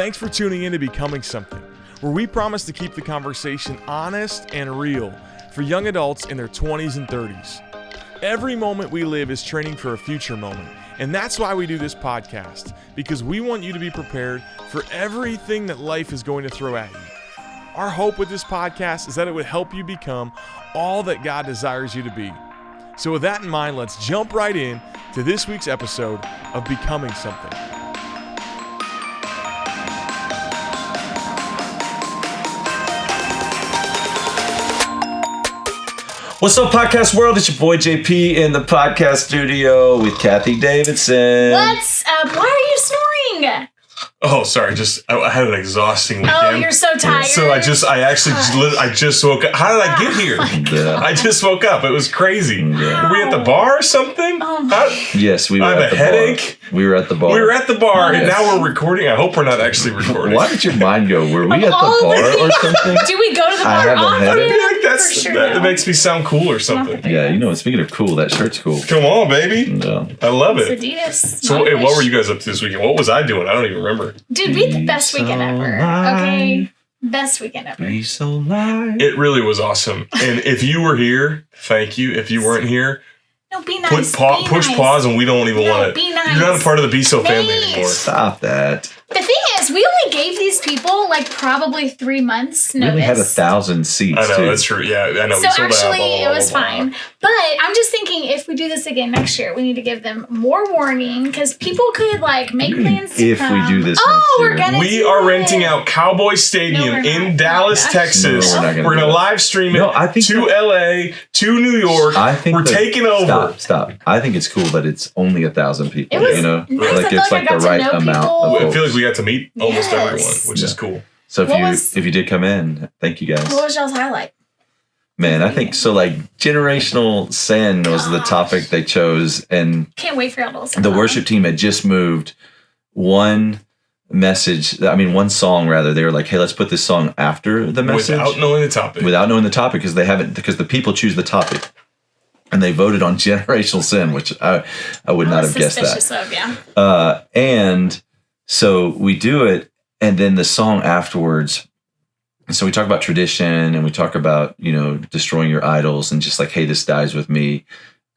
Thanks for tuning in to Becoming Something, where we promise to keep the conversation honest and real for young adults in their 20s and 30s. Every moment we live is training for a future moment, and that's why we do this podcast, because we want you to be prepared for everything that life is going to throw at you. Our hope with this podcast is that it would help you become all that God desires you to be. So with that in mind, let's jump right in to this week's episode of Becoming Something. What's up, podcast world? It's your boy JP in the podcast studio with Kathy Davidson. What's up? Why are you snoring? Oh, sorry. I had an exhausting weekend. Oh, you're so tired. So I just woke up. How did I get here? I just woke up. It was crazy. Yeah. Were we at the bar or something? Yes, we were I have at a the headache. bar. We were at the bar. We were at the bar, and Yes. now we're recording. I hope we're not actually recording. Why did your mind go? Were we at the all bar the or something? Do we go to the I bar have a often? headache. I feel like For sure, that no. makes me sound cool or something. Yeah, you know, speaking of cool, that shirt's cool. Come on, baby. Yeah. I love It's it. Adidas. So, hey, what were you guys up to this weekend? What was I doing? I don't even remember. Dude, we had the best weekend ever. Okay? Best weekend ever. Be so light. It really was awesome. And if you were here, thank you. If you weren't here, No, be nice. push be nice. pause, and we don't even No, want it. be nice. You're not a part of the Be So family Thanks. anymore. Stop that. The thing is, we only gave these people like probably 3 months We notice. only had 1,000 seats, I know, too. that's true. Yeah, I know. So we sold out, actually, blah, blah, it blah, was blah, blah. fine. But I'm just thinking, if we do this again next year, we need to give them more warning because people could like make plans to If we come. do this oh, next we're year. gonna. We do are it. renting out Cowboy Stadium No, we're in not. Dallas, No, Texas. No, we're not gonna We're do going to it. live stream it No, I think to LA, to New York. I think we're taking over. Stop. I think it's cool that it's only 1,000 people. It was you know, nice. I like feel it's like I like the got to right know amount people. of I folks. feel like we got to meet almost Yes. everyone, which is Yeah. cool. So What was- if you did come in, thank you guys. What was y'all's highlight? Man, I think so. Like generational sin was the topic they chose, and Can't wait for y'all to listen. the to worship team had just moved one song rather. They were like, "Hey, let's put this song after the message Without knowing the topic. without knowing the topic because the people choose the topic." And they voted on generational sin, which I would I not was have guessed that. suspicious of, yeah. And so we do it, and then the song afterwards. So we talk about tradition, and we talk about, you know, destroying your idols, and just like, hey, this dies with me.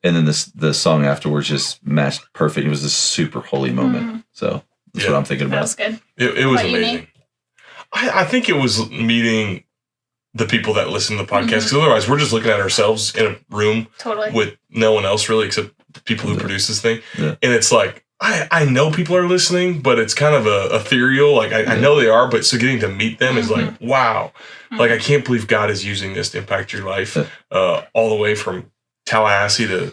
And then the song afterwards just matched perfect. It was a super holy moment. So that's what I'm thinking That about. was good. It was What you amazing. I think it was meeting the people that listen to the podcast, because otherwise we're just looking at ourselves in a room Totally. with no one else really except the people who produce this thing. Yeah. And it's like, I know people are listening, but it's kind of a ethereal. Like, I know they are, but so getting to meet them is like, wow. Like, I can't believe God is using this to impact your life all the way from Tallahassee to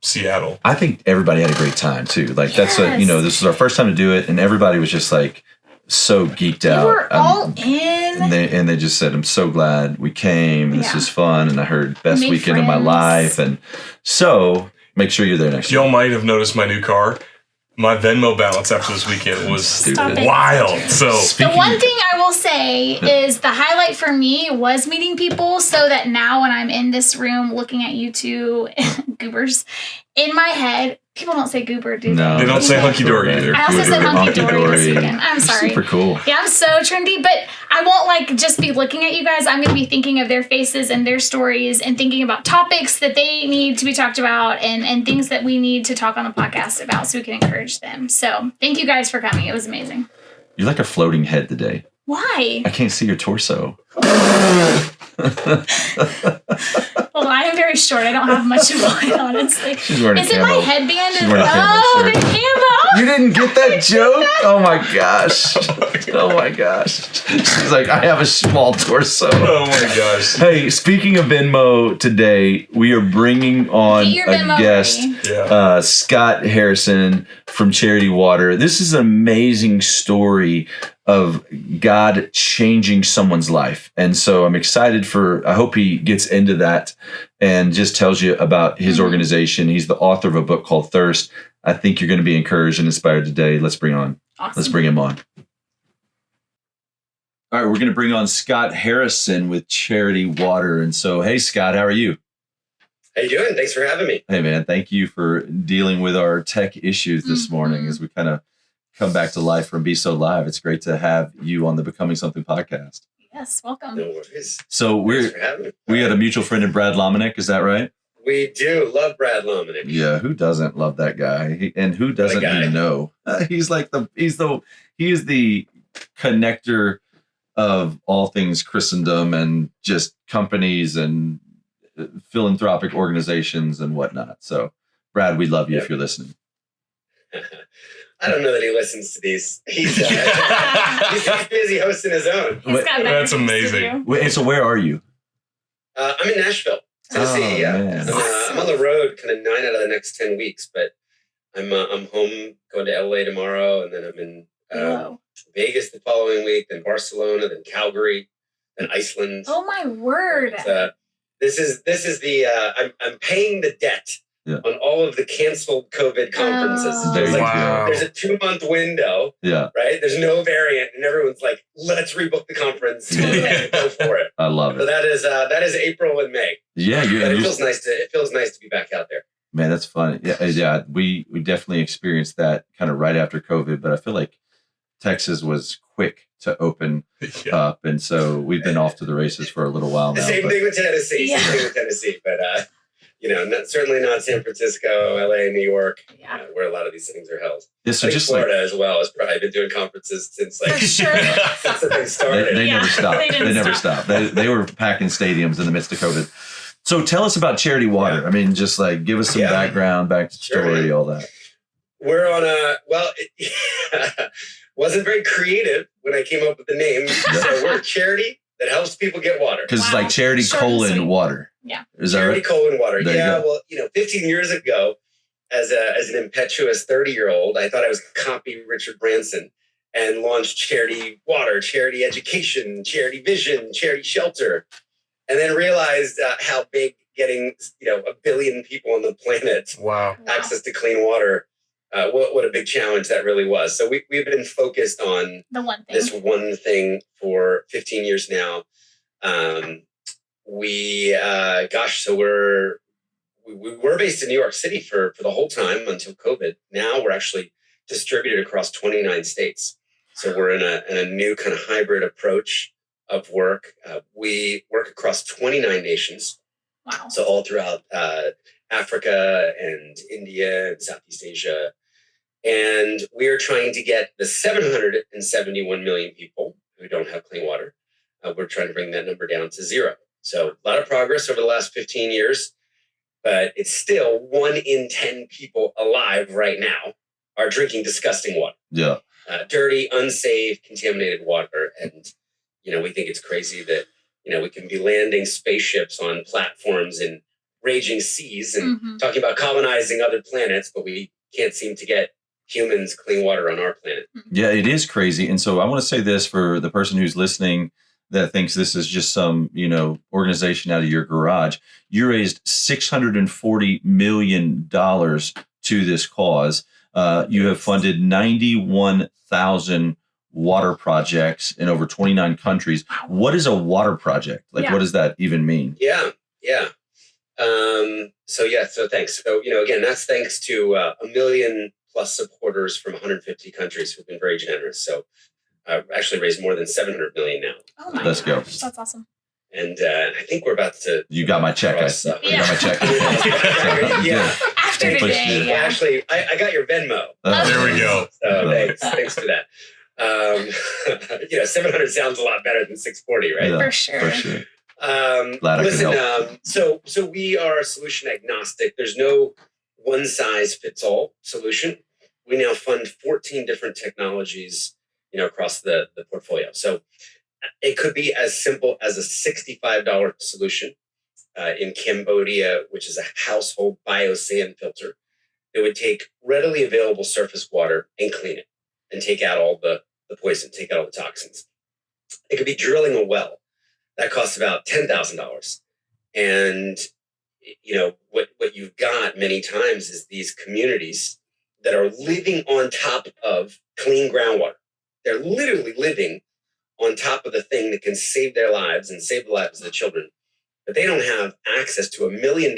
Seattle. I think everybody had a great time too. Like that's Yes. this was our first time to do it, and everybody was just like so geeked We out. were all in. And they just said, "I'm so glad we came. This Yeah. was fun, and I heard best Made weekend of my friends. life." And so make sure you're there next year. Y'all might have noticed my new car. My Venmo balance after this weekend was Stop it. wild. So The Speaking one thing I will say is the highlight for me was meeting people, so that now when I'm in this room looking at you two goobers, in my head, people don't say goober, do they? No, They don't say hunky dory either. I also said hunky dory this weekend. I'm sorry. Super cool. Yeah, I'm so trendy, but I won't like just be looking at you guys. I'm going to be thinking of their faces and their stories and thinking about topics that they need to be talked about and things that we need to talk on the podcast about so we can encourage them. So thank you guys for coming. It was amazing. You're like a floating head today. Why? I can't see your torso. Well, I am very short. I don't have much of one, honestly. She's wearing a Is it my camo. headband? She's wearing a camo Oh, shirt. the camo. You didn't get that joke? Oh my gosh. Oh my gosh. She's like, I have a small torso. oh my gosh. Hey, speaking of Venmo today, we are bringing on Get your a Venmo guest, ready. Yeah. Scott Harrison from Charity Water. This is an amazing story of God changing someone's life. And so I'm excited I hope he gets into that and just tells you about his organization. He's the author of a book called Thirst. I think you're going to be encouraged and inspired today. Let's bring him on. All right, we're going to bring on Scott Harrison with Charity Water. And so, hey, Scott, how are you? How you doing? Thanks for having me. Hey, man, thank you for dealing with our tech issues this morning as we kind of come back to life from Be So Live. It's great to have you on the Becoming Something podcast. Yes, welcome. No worries. So Thanks for having me. we had a mutual friend in Brad Lomenick. Is that right? We do love Brad Lomenick. Yeah. Who doesn't love that guy? And who doesn't guy. he know? He is the connector of all things Christendom and just companies and philanthropic organizations and whatnot. So, Brad, we love you if you're listening. I don't know that he listens to these. He's busy hosting his own. He's got That's things to amazing. do. Wait, so where are you? I'm in Nashville, Tennessee. Oh, Yeah, man. I'm on the road kind of 9 out of the next 10 weeks, but I'm home going to LA tomorrow, and then I'm in Whoa. Vegas the following week, then Barcelona, then Calgary, then Iceland. Oh my word. This is the I'm paying the debt on all of the canceled COVID conferences. Oh. There you go. There's a 2-month window, Yeah, right? There's no variant, and everyone's like, "Let's rebook the conference and go for it." I love So it. that is April and May. Yeah, But it feels nice to be back out there. man, that's funny. Yeah. We definitely experienced that kind of right after COVID, but I feel like Texas was quick to open up, and so we've been off to the races for a little while now. Same thing with Tennessee. Yeah. Same thing with Tennessee, but certainly not San Francisco, LA, New York, Yeah. where a lot of these things are held. Yeah, so I think just Florida as well has probably been doing conferences since For sure. since the thing started. They Yeah, never stopped. they didn't They never stop. stopped. They were packing stadiums in the midst of COVID. So tell us about Charity Water. Yeah. I mean, just like give us some background, back to Sure, story, man. all that. We're on it wasn't very creative when I came up with the name. So we're a charity that helps people get water. Because it's Wow. like charity Short and sweet. water. Yeah. Is that Charity right? colon water. There you Yeah, go. well, 15 years ago, as an impetuous 30-year-old, I thought I was going to copy Richard Branson and launch Charity Water, Charity Education, Charity Vision, Charity Shelter, and then realized how big getting 1 billion people on the planet Wow. access to clean water, what a big challenge that really was. So we've been focused on The one thing. this one thing for 15 years now. So we were based in New York City for the whole time until COVID. Now we're actually distributed across 29 states. So we're in a new kind of hybrid approach of work. We work across 29 nations. Wow. So all throughout Africa and India and Southeast Asia. And we're trying to get the 771 million people who don't have clean water. We're trying to bring that number down to 0. So a lot of progress over the last 15 years, but it's still 1 in 10 people alive right now are drinking disgusting water. Yeah. Dirty, unsafe, contaminated water. And, we think it's crazy that, we can be landing spaceships on platforms in raging seas and talking about colonizing other planets, but we can't seem to get humans clean water on our planet. Yeah, it is crazy. And so I want to say this for the person who's listening that thinks this is just some, organization out of your garage. You raised $640 million to this cause. You have funded 91,000 water projects in over 29 countries. What is a water project? What does that even mean? Yeah. So thanks. So, again, that's thanks to 1 million plus supporters from 150 countries who've been very generous. So actually raised more than 700 million now. Oh my Let's go. gosh, that's awesome. And I think we're about to. You got my check. cross, You got my check. Yeah. After Push today, it. yeah. Actually, I got your Venmo. There we go. So thanks for that. 700 sounds a lot better than 640, right? Yeah, For sure. For sure. Glad I could Listen, help. so we are solution agnostic. There's no one size fits all solution. We now fund 14 different technologies, across the portfolio. So it could be as simple as a $65 solution in Cambodia, which is a household biosand filter. It would take readily available surface water and clean it and take out all the poison, take out all the toxins. It could be drilling a well. That costs about $10,000. And, what you've got many times is these communities that are living on top of clean groundwater. They're literally living on top of the thing that can save their lives and save the lives of the children. But they don't have access to $1 million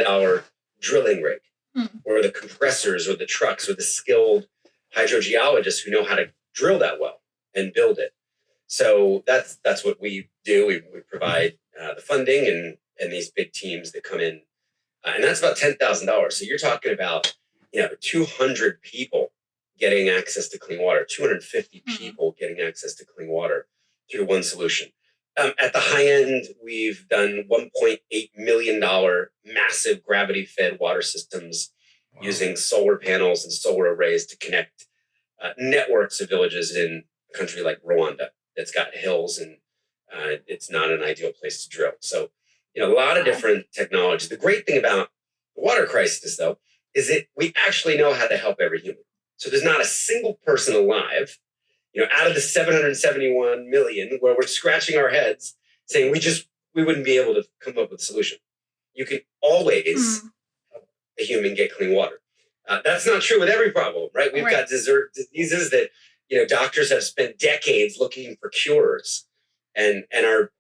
drilling rig or the compressors or the trucks or the skilled hydrogeologists who know how to drill that well and build it. So that's what we do. We provide the funding and these big teams that come in, and that's about $10,000. So you're talking about 200 people getting access to clean water, 250 people getting access to clean water through one solution. At the high end, we've done $1.8 million massive gravity-fed water systems using solar panels and solar arrays to connect networks of villages in a country like Rwanda that's got hills and it's not an ideal place to drill. So, a lot of different technologies. The great thing about the water crisis, though, is that we actually know how to help every human. So there's not a single person alive, out of the 771 million where we're scratching our heads saying we wouldn't be able to come up with a solution. You can always help a human get clean water. That's not true with every problem, right? We've got diseases that, doctors have spent decades looking for cures and are,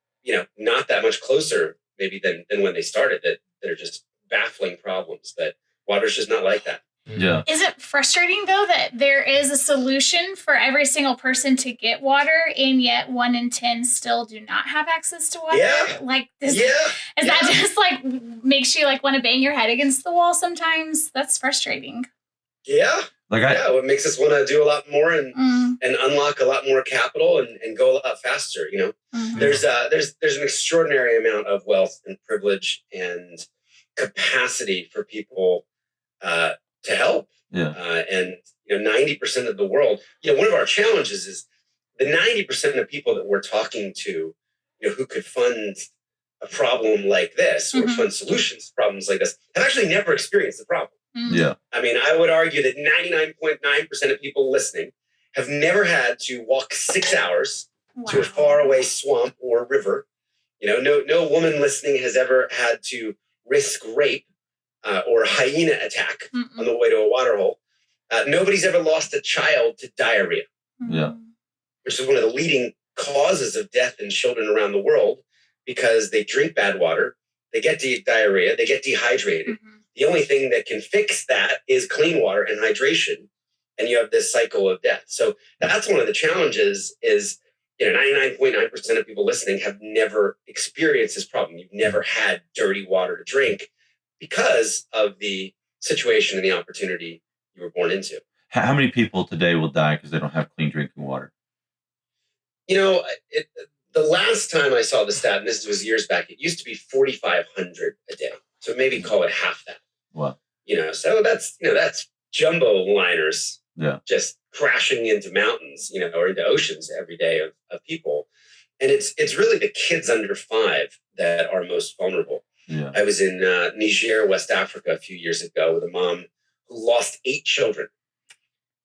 not that much closer maybe than when they started that are just baffling problems. But water's just not like that. Yeah. Is it frustrating, though, that there is a solution for every single person to get water, and yet 1 in 10 still do not have access to water? Yeah. Like this, is that just like makes you like want to bang your head against the wall sometimes? That's frustrating. Yeah. It makes us want to do a lot more and unlock a lot more capital and go a lot faster. There's an extraordinary amount of wealth and privilege and capacity for people to help. And 90% of the world, one of our challenges is the 90% of people that we're talking to, who could fund a problem like this or fund solutions to problems like this have actually never experienced the problem. Yeah. I mean, I would argue that 99.9% of people listening have never had to walk 6 hours to a faraway swamp or river. No woman listening has ever had to risk rape or a hyena attack on the way to a water hole. Nobody's ever lost a child to diarrhea, which is one of the leading causes of death in children around the world because they drink bad water, they get diarrhea, they get dehydrated. The only thing that can fix that is clean water and hydration, and you have this cycle of death. So that's one of the challenges is 99.9% of people listening have never experienced this problem. You've never had dirty water to drink because of the situation and the opportunity you were born into. How many people today will die because they don't have clean drinking water? The last time I saw the stat, and this was years back, it used to be 4,500 a day. So maybe call it half that. Wow. So that's jumbo liners just crashing into mountains, or into oceans every day of people. And it's really the kids under 5 that are most vulnerable. Yeah. I was in Niger, West Africa a few years ago with a mom who lost 8 children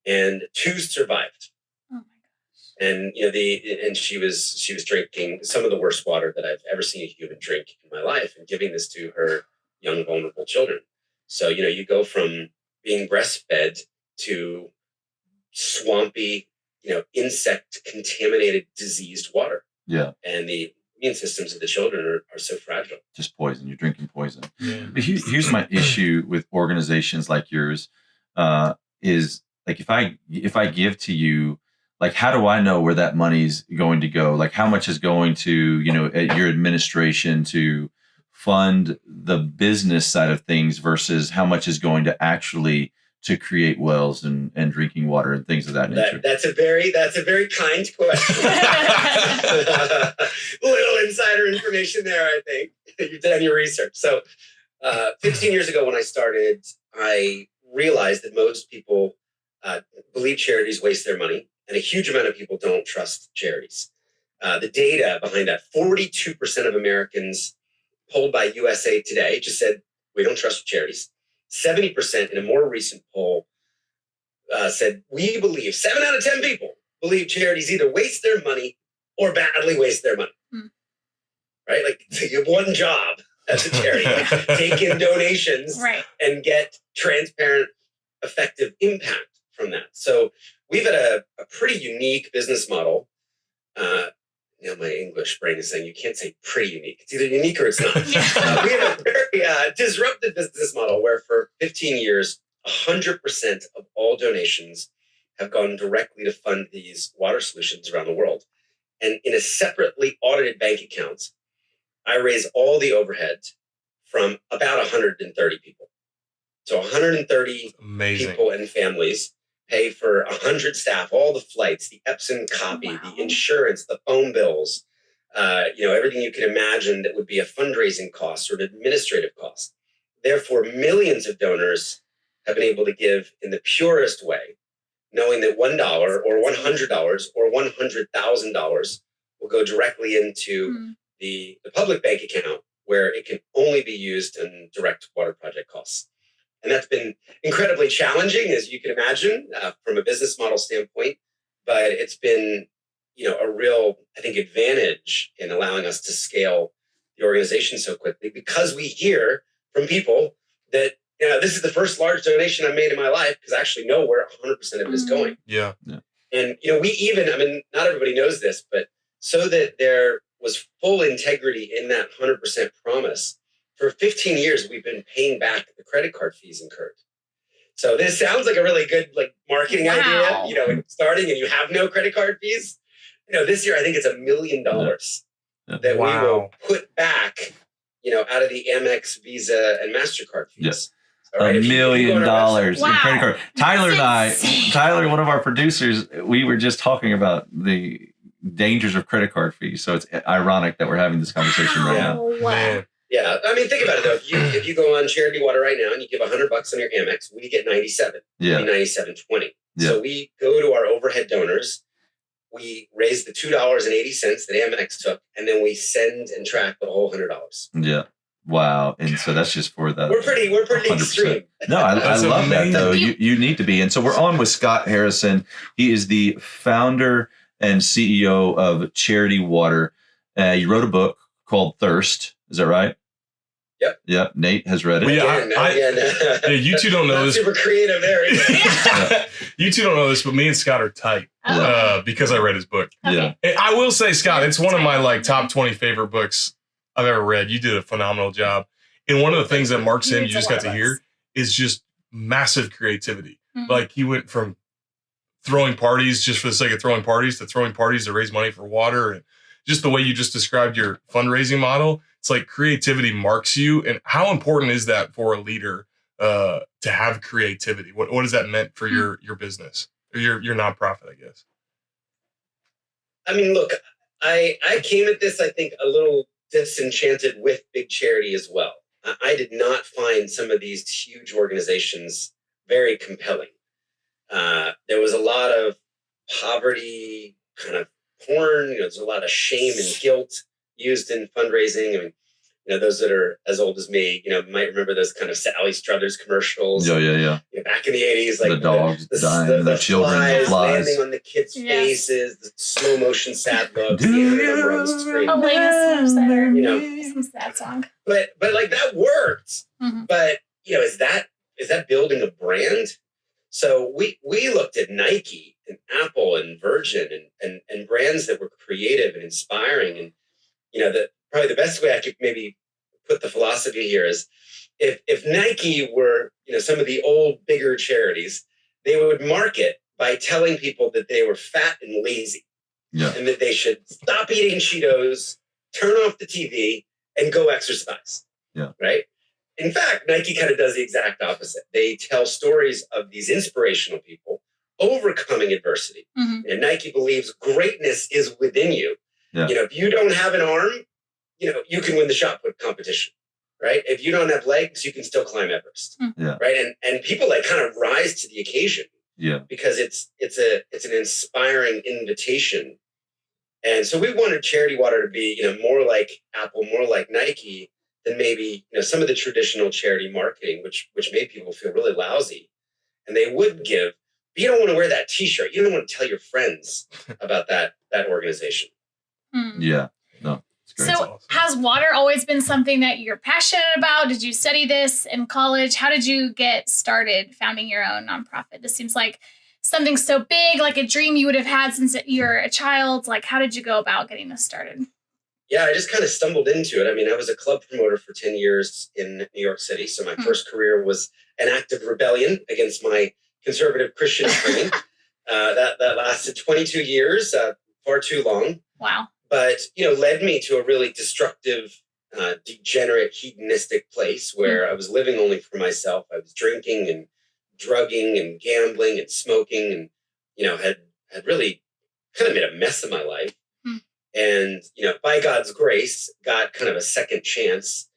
and 2 survived. Oh my gosh. And and she was drinking some of the worst water that I've ever seen a human drink in my life and giving this to her young vulnerable children. So, you go from being breastfed to swampy, insect contaminated, diseased water. Yeah. And the immune systems of the children are so fragile. Just poison. You're drinking poison. Yeah. But here's my issue with organizations like yours is like, if I give to you, like, how do I know where that money's going to go? Like, how much is going to, your administration to fund the business side of things versus how much is going to actually to create wells and drinking water and things of that nature? That's a very kind question. Little insider information there, I think. You've done your research. So 15 years ago when I started, I realized that most people believe charities waste their money, and a huge amount of people don't trust charities. The data behind that, 42% of Americans polled by USA Today just said, we don't trust charities. 70% in a more recent poll said, we believe, 7 out of 10 people believe charities either waste their money or badly waste their money. Right? Like, so you have one job as a charity, take in donations and get transparent, effective impact from that. So we've had a pretty unique business model. My English brain is saying you can't say pretty unique. It's either unique or it's not. We have a very disruptive business model where for 15 years, 100% of all donations have gone directly to fund these water solutions around the world. And in a separately audited bank account, I raise all the overhead from about 130 people. So 130 people and families pay for 100 staff, all the flights, the Epson copy, the insurance, the phone bills, everything you can imagine that would be a fundraising cost or an administrative cost. Therefore, millions of donors have been able to give in the purest way, knowing that $1 or $100 or $100,000 will go directly into the public bank account, where it can only be used in direct water project costs. And that's been incredibly challenging, as you can imagine, from a business model standpoint. But it's been, a real, I think, advantage in allowing us to scale the organization so quickly, because we hear from people that, this is the first large donation I made in my life, because I actually know where 100% of it is going. Yeah. And, we even, not everybody knows this, but so that there was full integrity in that 100% promise, for 15 years, we've been paying back the credit card fees incurred. So this sounds like a really good marketing idea, starting and you have no credit card fees. This year, I think it's $1 million that we will put back, out of the Amex, Visa, and MasterCard fees. Yeah. Right? $1 million in credit card. Tyler, one of our producers, we were just talking about the dangers of credit card fees. So it's ironic that we're having this conversation right now. Man. Yeah, I mean, think about it though. If you go on Charity Water right now and you give $100 on your Amex, we get 97. Yeah, 97.20. Yeah. So we go to our overhead donors, we raise the $2.80 that Amex took, and then we send and track the whole $100. Yeah. Wow. And so that's just for the. We're pretty 100%. Extreme. No, I love that though. You need to be. And so we're on with Scott Harrison. He is the founder and CEO of Charity Water. You wrote a book called Thirst. Is that right? Yep. Nate has read it. Well, you two don't know this. Super creative there. You two don't know this, but me and Scott are tight because I read his book. Okay. And I will say, Scott, it's one of my top 20 favorite books I've ever read. You did a phenomenal job. And one of the things that marks him, you just got to hear, is just massive creativity. Mm-hmm. He went from throwing parties just for the sake of throwing parties to raise money for water, and just the way you just described your fundraising model. It's like creativity marks you. And how important is that for a leader to have creativity? What has that meant for your business or your nonprofit, I guess? I mean, look, I came at this, I think, a little disenchanted with big charity as well. I did not find some of these huge organizations very compelling. There was a lot of poverty kind of porn. There's a lot of shame and guilt used in fundraising. I mean, those that are as old as me, might remember those kind of Sally Struthers commercials. Yeah. Back in the 80s, the dogs dying, the children, the flies landing on the kids' faces, the slow motion sad looks, some sad song. But that worked. Mm-hmm. But is that building a brand? So we looked at Nike and Apple and Virgin and brands that were creative and inspiring. And probably the best way I could maybe put the philosophy here is if Nike were, some of the old bigger charities, they would market by telling people that they were fat and lazy, and that they should stop eating Cheetos, turn off the TV, and go exercise. Yeah. Right. In fact, Nike kind of does the exact opposite. They tell stories of these inspirational people overcoming adversity. Mm-hmm. And Nike believes greatness is within you. Yeah. If you don't have an arm, you can win the shot put competition, right? If you don't have legs, you can still climb Everest, right? And people kind of rise to the occasion, because it's an inspiring invitation. And so we wanted Charity Water to be, more like Apple, more like Nike than maybe, some of the traditional charity marketing, which made people feel really lousy. And they would give, but you don't want to wear that T-shirt. You don't want to tell your friends about that organization. Yeah, no. So awesome. Has water always been something that you're passionate about? Did you study this in college? How did you get started founding your own nonprofit? This seems like something so big, like a dream you would have had since you're a child. How did you go about getting this started? Yeah, I just kind of stumbled into it. I mean, I was a club promoter for 10 years in New York City. So my first career was an act of rebellion against my conservative Christian upbringing. That lasted 22 years, far too long. Wow. But, led me to a really destructive, degenerate, hedonistic place where I was living only for myself. I was drinking and drugging and gambling and smoking and, had really kind of made a mess of my life. And, by God's grace, got kind of a second chance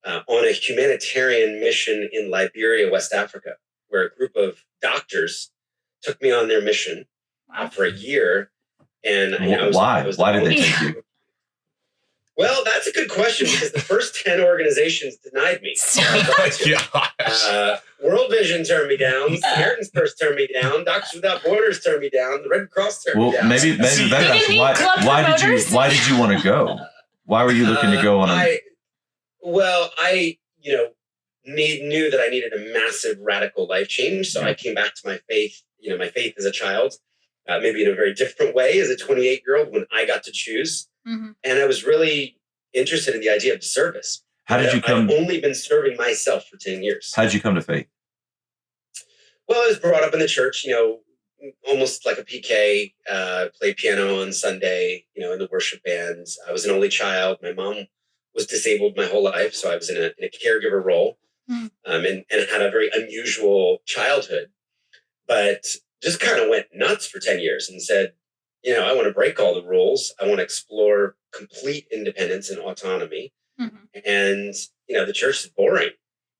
on a humanitarian mission in Liberia, West Africa, where a group of doctors took me on their mission for a year. And why did they take you? Well, that's a good question because the first 10 organizations denied me. World Vision turned me down. Samaritan's Purse turned me down. Doctors Without Borders turned me down. The Red Cross turned me down. Maybe better. Why did you want to go? Why were you looking to go on? I knew that I needed a massive radical life change. So I came back to my faith. My faith as a child, maybe in a very different way as a 28-year-old when I got to choose. Mm-hmm. And I was really interested in the idea of service. How did you come? I've only been serving myself for 10 years. How did you come to faith? Well, I was brought up in the church, almost like a PK, played piano on Sunday, in the worship bands. I was an only child. My mom was disabled my whole life. So I was in a caregiver role and had a very unusual childhood, but just kind of went nuts for 10 years and said, I want to break all the rules. I want to explore complete independence and autonomy. Mm-hmm. And, the church is boring.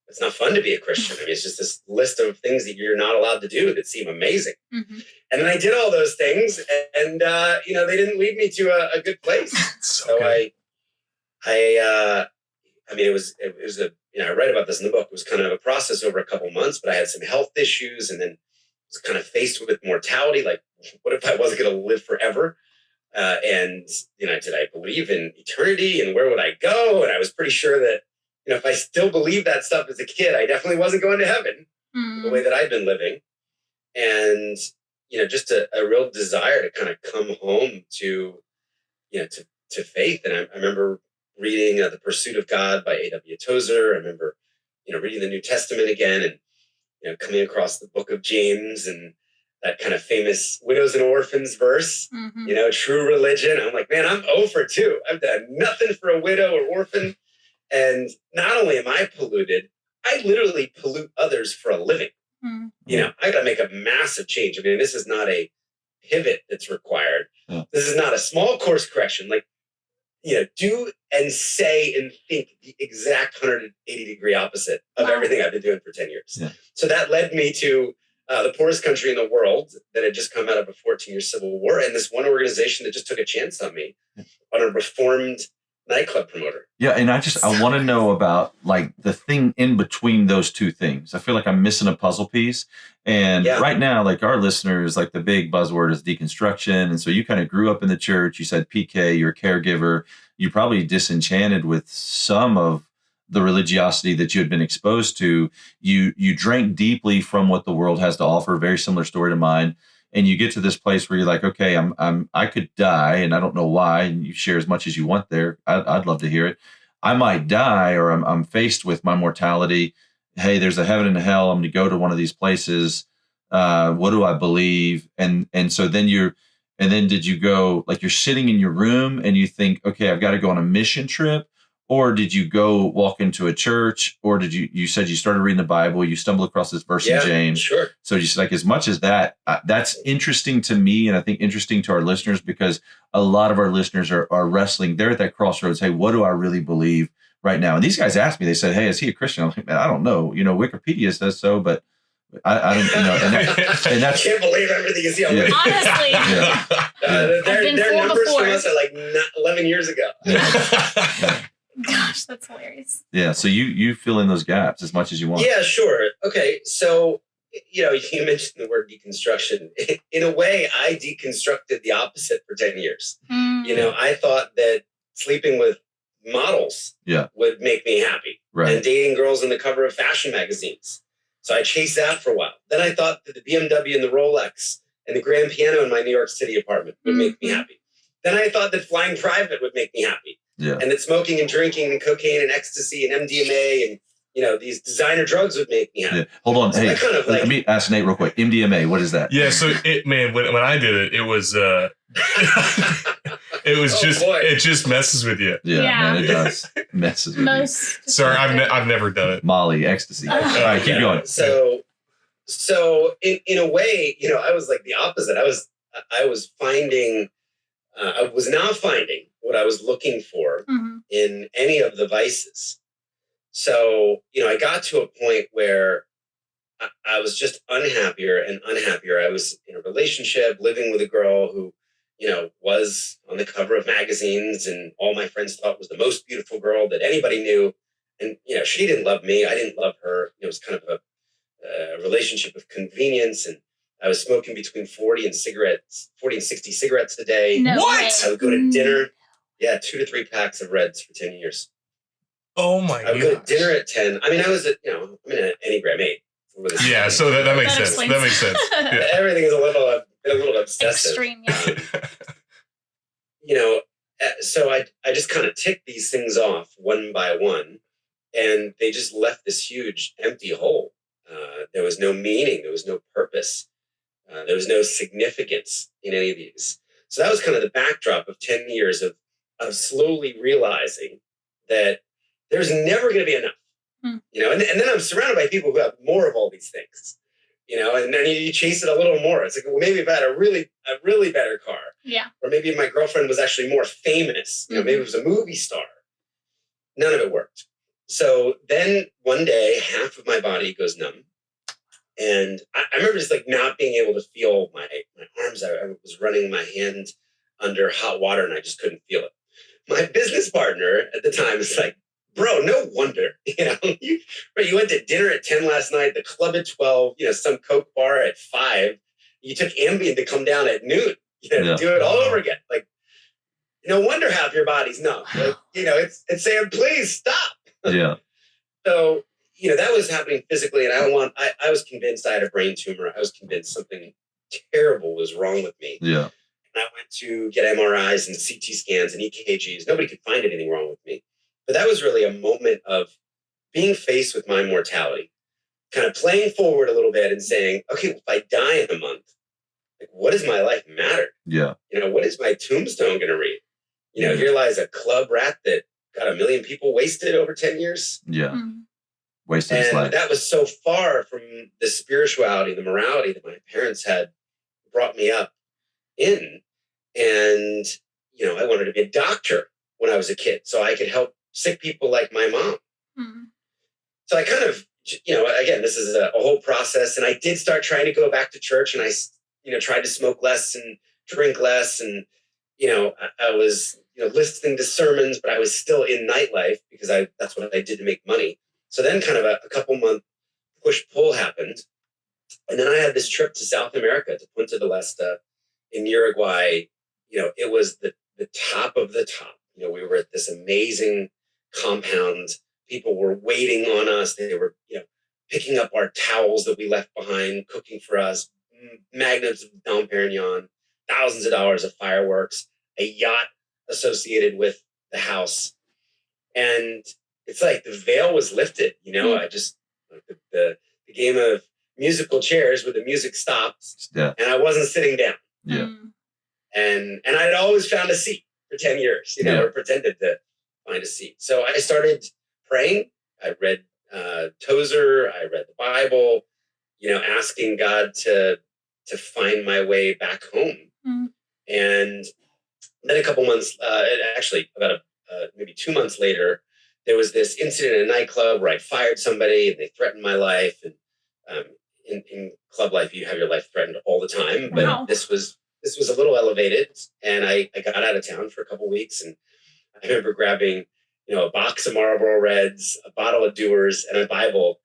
It's not fun to be a Christian. I mean, it's just this list of things that you're not allowed to do that seem amazing. Mm-hmm. And then I did all those things and they didn't lead me to a good place. So I read about this in the book. It was kind of a process over a couple months, but I had some health issues and then was kind of faced with mortality. Like, what if I wasn't going to live forever? Did I believe in eternity and where would I go? And I was pretty sure that, if I still believed that stuff as a kid, I definitely wasn't going to heaven the way that I'd been living. And, just a real desire to kind of come home to faith. And I remember reading The Pursuit of God by A.W. Tozer. I remember, reading the New Testament again and, coming across the book of James and that kind of famous widows and orphans verse, true religion. I'm like, man, I'm 0 for 2. I've done nothing for a widow or orphan. And not only am I polluted, I literally pollute others for a living. I got to make a massive change. I mean, this is not a pivot that's required. This is not a small course correction. Like, do and say and think the exact 180-degree opposite of everything I've been doing for 10 years. Yeah. So that led me to the poorest country in the world that had just come out of a 14-year civil war. And this one organization that just took a chance on me on a reformed nightclub promoter. Yeah. And I want to know about like the thing in between those two things. I feel like I'm missing a puzzle piece. And right now, like our listeners, like the big buzzword is deconstruction. And so you kind of grew up in the church. You said PK, you're a caregiver. You probably disenchanted with some of the religiosity that you had been exposed to. You drank deeply from what the world has to offer. Very similar story to mine. And you get to this place where you're like, okay, I could die, and I don't know why. And you share as much as you want there. I'd love to hear it. I might die, or I'm faced with my mortality. Hey, there's a heaven and a hell. I'm going to go to one of these places. What do I believe? And so then did you go, like you're sitting in your room and you think, okay, I've got to go on a mission trip? Or did you go walk into a church? Or did you said you started reading the Bible, you stumbled across this verse in James. Sure. So just like as much as that, that's interesting to me. And I think interesting to our listeners because a lot of our listeners are wrestling. They're at that crossroads. Hey, what do I really believe right now? And these guys asked me, they said, hey, is he a Christian? I'm like, man, I don't know. Wikipedia says so, but I don't, and that's, I can't believe everything you see on Wikipedia. Honestly. Their numbers from us are like 11 years ago. Gosh, that's hilarious. Yeah. So you fill in those gaps as much as you want. Yeah, sure. Okay. So, you mentioned the word deconstruction. In a way, I deconstructed the opposite for 10 years. I thought that sleeping with models would make me happy. Right. And dating girls on the cover of fashion magazines. So I chased that for a while. Then I thought that the BMW and the Rolex and the grand piano in my New York City apartment would make me happy. Then I thought that flying private would make me happy. Yeah. And that smoking and drinking and cocaine and ecstasy and MDMA and, these designer drugs would make me happy. Yeah. Hold on. So Hey, I kind of let me ask Nate real quick. MDMA, what is that? Yeah, so when I did it, it was it just messes with you. Yeah, Yeah. man, it does. Messes with you. Most. Sorry, I've never done it. Molly, ecstasy. All right, keep going. So in a way, I was like the opposite. I was finding, I was not finding what I was looking for in any of the vices. So, I got to a point where I was just unhappier and unhappier. I was in a relationship, living with a girl who, was on the cover of magazines, and all my friends thought was the most beautiful girl that anybody knew. And, she didn't love me. I didn't love her. It was kind of a relationship of convenience. And I was smoking between 40 and 60 cigarettes a day. No What? way. I would go to dinner. Yeah, 2 to 3 packs of Reds for 10 years. Oh my I would go to god. dinner at 10. I mean, I'm an Enneagram 8. Yeah, so that makes That sense. explains. That makes sense. Yeah. Everything is a little obsessive. Extreme, yeah. So I just kind of ticked these things off one by one, and they just left this huge empty hole. There was no meaning. There was no purpose. There was no significance in any of these. So that was kind of the backdrop of 10 years of slowly realizing that there's never going to be enough. And then I'm surrounded by people who have more of all these things, and then you chase it a little more. It's like, well, maybe if I had a really better car. Yeah. Or maybe if my girlfriend was actually more famous, maybe it was a movie star. None of it worked. So then one day, half of my body goes numb. And I remember just like not being able to feel my arms. I was running my hand under hot water and I just couldn't feel it. My business partner at the time was like, bro, no wonder, you went to dinner at 10 last night, the club at 12, some Coke bar at 5. You took Ambien to come down at noon, to do it all over again. Like, no wonder half your body's numb. Like, it's saying, please stop. Yeah. So, that was happening physically. And I was convinced I had a brain tumor. I was convinced something terrible was wrong with me. Yeah. And I went to get MRIs and CT scans and EKGs. Nobody could find anything wrong with me. But that was really a moment of being faced with my mortality, kind of playing forward a little bit and saying, okay, if I die in a month, like, what does my life matter? Yeah. What is my tombstone going to read? Here lies a club rat that got 1 million people wasted over 10 years. Yeah. Wasted his life. And that was so far from the spirituality, the morality that my parents had brought me up in. And, I wanted to be a doctor when I was a kid so I could help sick people like my mom. So I kind of, again, this is a whole process. And I did start trying to go back to church, and I, tried to smoke less and drink less. And, I was, listening to sermons, but I was still in nightlife because that's what I did to make money. So then kind of a couple month push-pull happened. And then I had this trip to South America, to Punta del Este in Uruguay. It was the top of the top. We were at this amazing compound. People were waiting on us. They were, picking up our towels that we left behind, cooking for us, magnums of Dom Perignon, thousands of dollars of fireworks, a yacht associated with the house. And it's like the veil was lifted, I just, like the game of musical chairs where the music stops and I wasn't sitting down. Yeah. And I'd always found a seat for 10 years, or pretended to find a seat. So I started praying. I read Tozer. I read the Bible, asking God to find my way back home. And then a couple months, actually about maybe 2 months later, there was this incident in a nightclub where I fired somebody and they threatened my life. And in club life, you have your life threatened all the time. But Wow. this was a little elevated, and I got out of town for a couple weeks. And I remember grabbing, a box of Marlboro Reds, a bottle of Dewar's, and a Bible.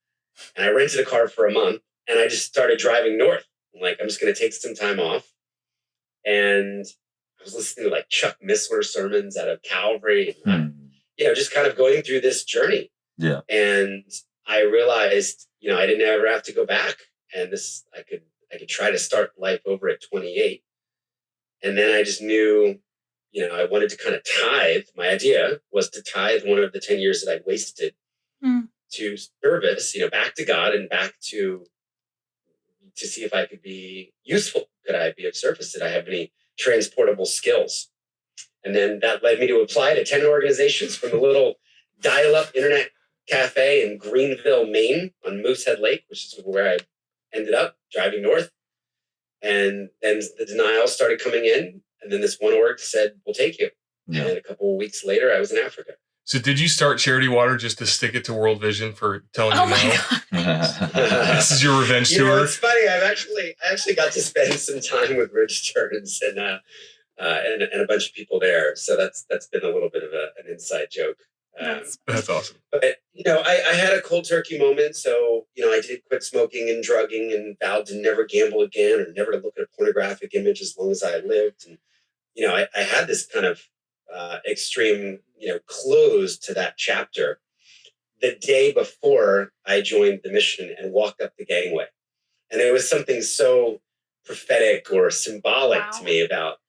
And I rented a car for a month, and I just started driving north. I'm like, I'm just going to take some time off. And I was listening to like Chuck Missler sermons out of Calvary, and, just kind of going through this journey. Yeah. And I realized, I didn't ever have to go back, and I could try to start life over at 28. And then I just knew, I wanted to kind of tithe. My idea was to tithe one of the 10 years that I'd wasted. to service, back to God and back to see if I could be useful. Could I be of service? Did I have any transportable skills? And then that led me to apply to 10 organizations from a little dial-up internet cafe in Greenville, Maine on Moosehead Lake, which is where I ended up driving north. And then the denials started coming in. And then this one org said, we'll take you. Yeah. And a couple of weeks later, I was in Africa. So did you start Charity Water just to stick it to World Vision for telling you no? This is your revenge tour? It's funny. I actually got to spend some time with Rich Stearns and a bunch of people there. So that's been a little bit of an inside joke. That's awesome. But, I had a cold turkey moment. So, I did quit smoking and drugging and vowed to never gamble again or never to look at a pornographic image as long as I lived. And, I had this kind of extreme, close to that chapter the day before I joined the mission and walked up the gangway. And it was something so prophetic or symbolic to me about,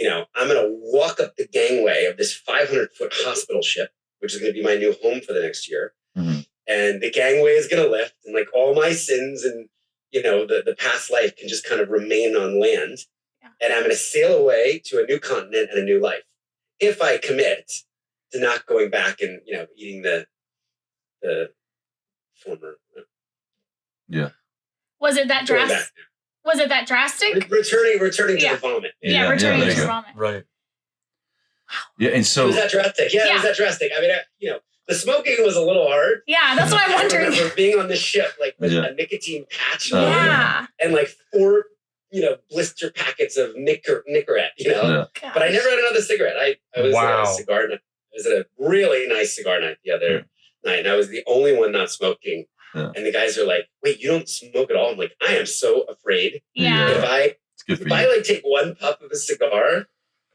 I'm going to walk up the gangway of this 500-foot hospital ship, which is going to be my new home for the next year. Mm-hmm. And the gangway is going to lift and like all my sins and, the past life can just kind of remain on land. Yeah. And I'm going to sail away to a new continent and a new life. If I commit to not going back and, eating the former. Yeah. Was it that drastic? Was it that drastic? Returning to the vomit. Yeah, returning to the vomit. Right. Yeah, and so was that drastic? Yeah, it was that drastic. I mean, the smoking was a little hard. Yeah, that's what I'm wondering. I remember being on this ship, like with a nicotine patch on, and like 4, blister packets of Nicorette, But I never had another cigarette. I was at a cigar night. I was at a really nice cigar night the other night, and I was the only one not smoking. Yeah. And the guys are like, "Wait, you don't smoke at all?" I'm like, "I am so afraid. If I like take one puff of a cigar,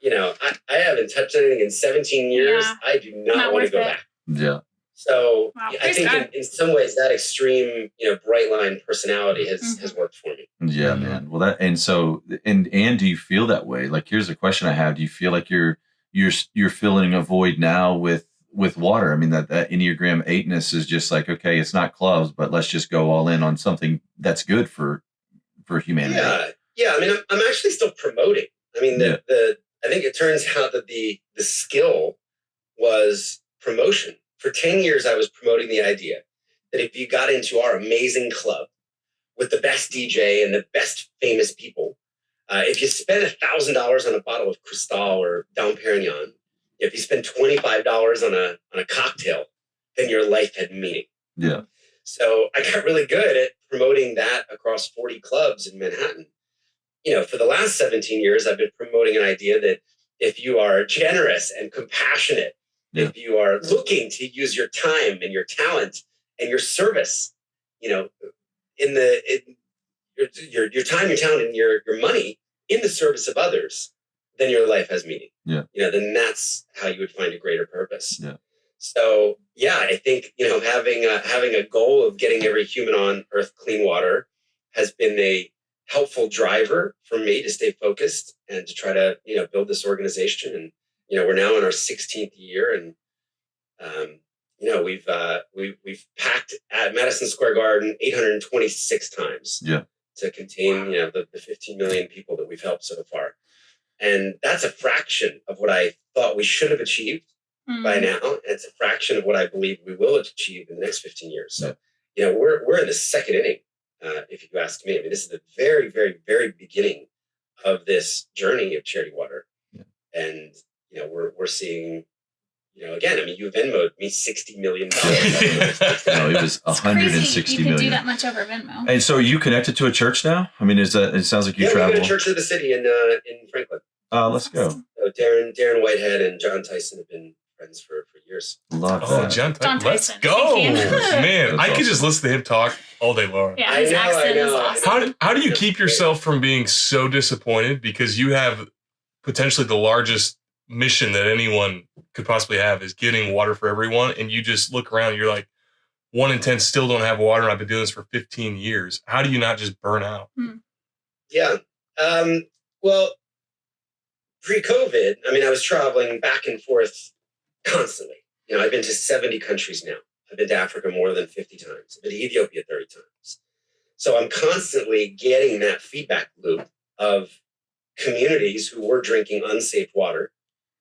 I haven't touched anything in 17 years. Yeah. I do not want to go back." Yeah. So I think in some ways that extreme, bright line personality has worked for me. Yeah, man. Well, and do you feel that way? Like, here's a question I have: do you feel like you're filling a void now with water? I mean, that Enneagram 8ness is just like, okay, it's not clubs, but let's just go all in on something that's good for humanity. Yeah. I mean, I'm actually still promoting. I mean, I think it turns out that the skill was promotion. For 10 years, I was promoting the idea that if you got into our amazing club with the best DJ and the best famous people, if you spend $1,000 on a bottle of Cristal or Dom Perignon, if you spend $25 on a cocktail, then your life had meaning. Yeah. So I got really good at promoting that across 40 clubs in Manhattan. For the last 17 years, I've been promoting an idea that if you are generous and compassionate, if you are looking to use your time and your talent and your service, your time, your talent, and your money in the service of others, then your life has meaning. Yeah. Then that's how you would find a greater purpose. Yeah. So I think having a goal of getting every human on earth clean water has been a helpful driver for me to stay focused and to try to build this organization. And we're now in our 16th year, and we've packed at Madison Square Garden 826 times. Yeah. To contain the 15 million people that we've helped so far. And that's a fraction of what I thought we should have achieved by now. And it's a fraction of what I believe we will achieve in the next 15 years. So, we're in the second inning, if you ask me. I mean, this is the very, very, very beginning of this journey of Charity Water. Yeah. And, we're seeing, again, I mean, you Venmo'd me $60 million. No, it was 160 million. You can do that much over Venmo. And so are you connected to a church now? I mean, it sounds like you travel. Yeah, we go to Church of the City in Franklin. Let's go. So Darren Whitehead and John Tyson have been friends for years. Love that. John Tyson. Let's go. Man, I awesome. could just listen to him talk all day long. Yeah, his accent is awesome. How do you keep yourself from being so disappointed? Because you have potentially the largest mission that anyone could possibly have is getting water for everyone. And you just look around and you're like, 1 in 10 still don't have water. And I've been doing this for 15 years. How do you not just burn out? Yeah. Well, pre-COVID, I mean, I was traveling back and forth constantly. I've been to 70 countries now. I've been to Africa more than 50 times. I've been to Ethiopia 30 times. So I'm constantly getting that feedback loop of communities who were drinking unsafe water,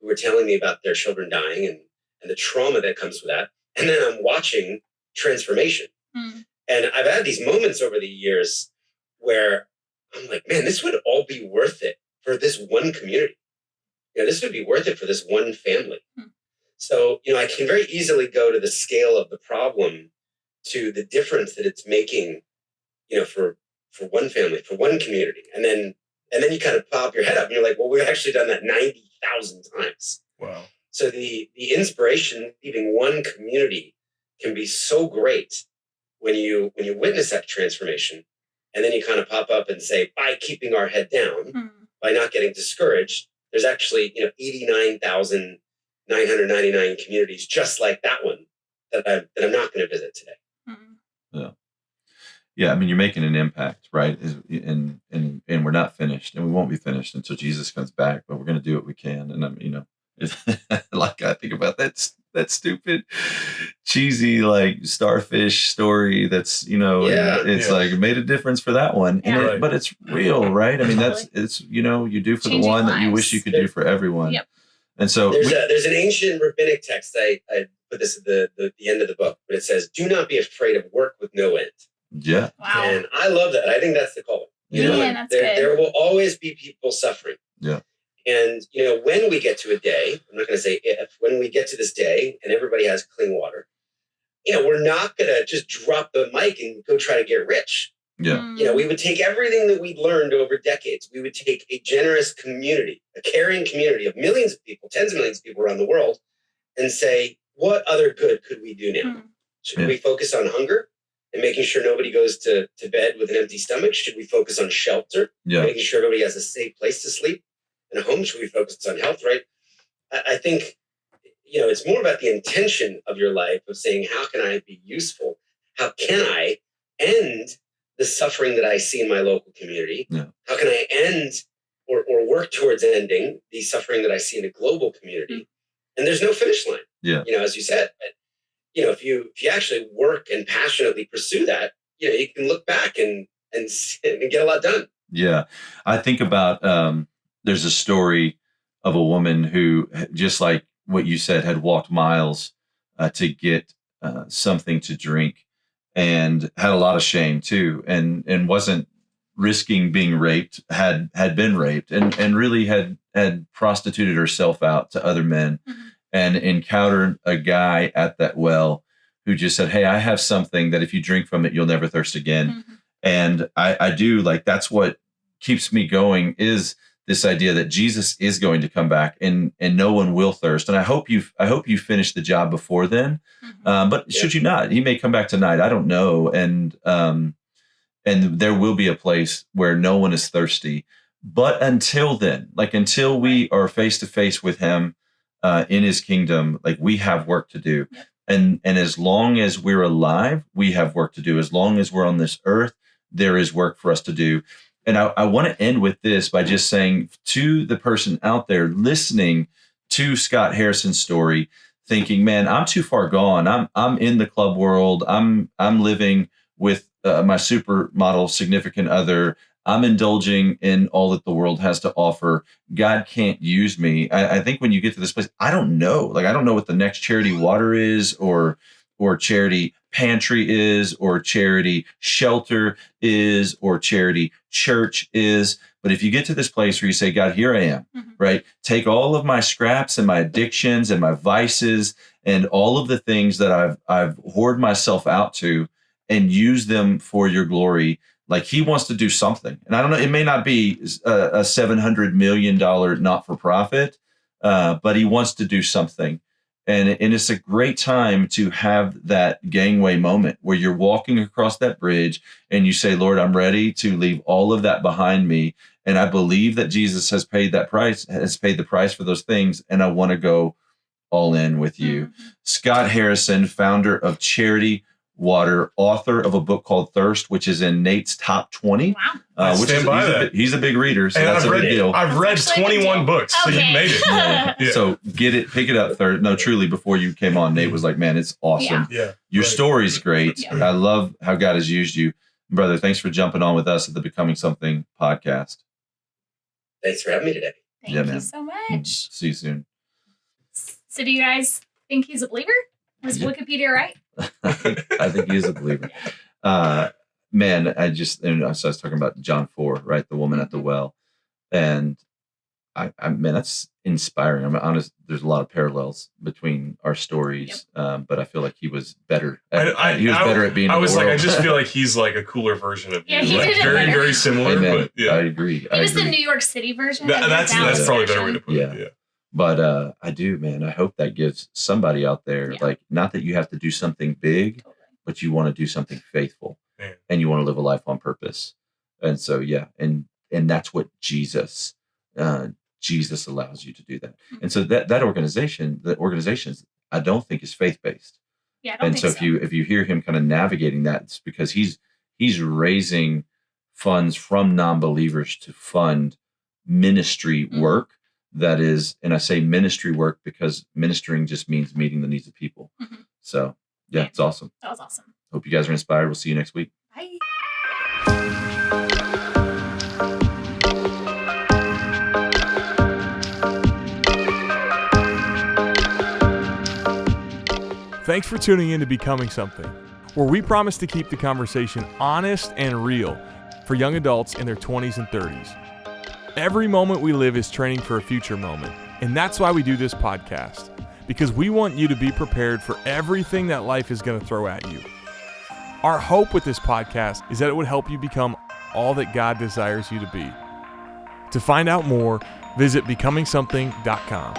who were telling me about their children dying and the trauma that comes with that. And then I'm watching transformation. And I've had these moments over the years where I'm like, man, this would all be worth it for this one community. This would be worth it for this one family. So, I can very easily go to the scale of the problem to the difference that it's making, for one family, for one community. And then you kind of pop your head up and you're like, well, we've actually done that 90,000 times. Wow. So the inspiration leaving one community can be so great when you witness that transformation. And then you kind of pop up and say, by keeping our head down, by not getting discouraged, there's actually, 89,999 communities just like that one that I'm not going to visit today. Yeah. I mean, you're making an impact, right? And we're not finished, and we won't be finished until Jesus comes back, but we're going to do what we can. And like I think about that stupid, cheesy, like starfish story. That's, it's like made a difference for that one, but it's real, right? I mean, it's you do for the one that you wish you could do for everyone. Yep. And so there's an ancient rabbinic text. I put this at the end of the book, but it says, "Do not be afraid of work with no end." Yeah. Wow. And I love that. I think that's the call. That's good. There will always be people suffering. Yeah. And, when we get to a day, I'm not going to say if, when we get to this day and everybody has clean water, we're not going to just drop the mic and go try to get rich. Yeah. We would take everything that we'd learned over decades. We would take a generous community, a caring community of millions of people, tens of millions of people around the world, and say, what other good could we do now? Should we focus on hunger and making sure nobody goes to bed with an empty stomach? Should we focus on shelter? Making sure everybody has a safe place to sleep in a home? Should we focus on health, right? I think, it's more about the intention of your life of saying, how can I be useful? How can I end the suffering that I see in my local community? Yeah. How can I end or work towards ending the suffering that I see in a global community? And there's no finish line, as you said. But, if you actually work and passionately pursue that, you can look back and get a lot done. Yeah. I think about, there's a story of a woman who, just like what you said, had walked miles to get something to drink, and had a lot of shame too, and wasn't risking being raped, had been raped, and really had prostituted herself out to other men, and encountered a guy at that well who just said, "Hey, I have something that if you drink from it, you'll never thirst again." And I do, like, that's what keeps me going, is this idea that Jesus is going to come back, and no one will thirst. And I hope you finish the job before then. But should you not, he may come back tonight. I don't know. And there will be a place where no one is thirsty. But until then, until we are face to face with him in his kingdom, we have work to do. And as long as we're alive, we have work to do. As long as we're on this earth, there is work for us to do. And I want to end with this by just saying to the person out there listening to Scott Harrison's story, thinking, man, I'm too far gone. I'm in the club world. I'm living with my supermodel significant other. I'm indulging in all that the world has to offer. God can't use me. I think when you get to this place, I don't know. I don't know what the next charity water is, or charity pantry is, or charity shelter is, or charity church is. But if you get to this place where you say, God, here I am, right? Take all of my scraps and my addictions and my vices and all of the things that I've hoarded myself out to, and use them for your glory. He wants to do something. And I don't know, it may not be a $700 million not-for-profit, but he wants to do something. And it's a great time to have that gangway moment where you're walking across that bridge and you say, Lord, I'm ready to leave all of that behind me. And I believe that Jesus has paid the price for those things. And I want to go all in with you. Scott Harrison, founder of Charity Water, author of a book called Thirst, which is in Nate's top 20. Wow. Which is he's a big reader, so And that's a big deal. I've read That's actually a big 21 deal. books, so you Okay. made it. Yeah. So pick it up. No, truly, before you came on, Nate was like, "Man, it's awesome. Yeah. Your Right. story's great. Yeah. I love how God has used you, brother. Thanks for jumping on with us at the Becoming Something podcast. Thanks for having me today. Thank Yeah, you man. so much. See you soon." So do you guys think he's a believer? Was Yeah. Wikipedia right? I think he is a believer. Man, I was talking about John 4, right? The woman at the well. And man, that's inspiring. I'm honest. There's a lot of parallels between our stories, but I feel like he was better. He was better at being. I in was the like, I world. just feel like he's like a cooler version of you. Yeah, he Like, did it very, better. very similar. Amen. But yeah, I agree. He was the New York City version. of that's Dallas probably a better way version. to put it. Yeah. But I do, man. I hope that gives somebody out there, Yeah. like, not that you have to do something big, Totally. but you want to do something faithful, Man. and you want to live a life on purpose. And so, yeah, and that's what Jesus allows you to do that. And so that organization, I don't think is faith based. Yeah, I don't And think so if you hear him kind of navigating that, it's because he's raising funds from non-believers to fund ministry work. That is, and I say ministry work because ministering just means meeting the needs of people. Mhm. So yeah, it's awesome. That was awesome. Hope you guys are inspired. We'll see you next week. Bye. Thanks for tuning in to Becoming Something, where we promise to keep the conversation honest and real for young adults in their 20s and 30s. Every moment we live is training for a future moment, and that's why we do this podcast, because we want you to be prepared for everything that life is going to throw at you. Our hope with this podcast is that it would help you become all that God desires you to be. To find out more, visit becomingsomething.com.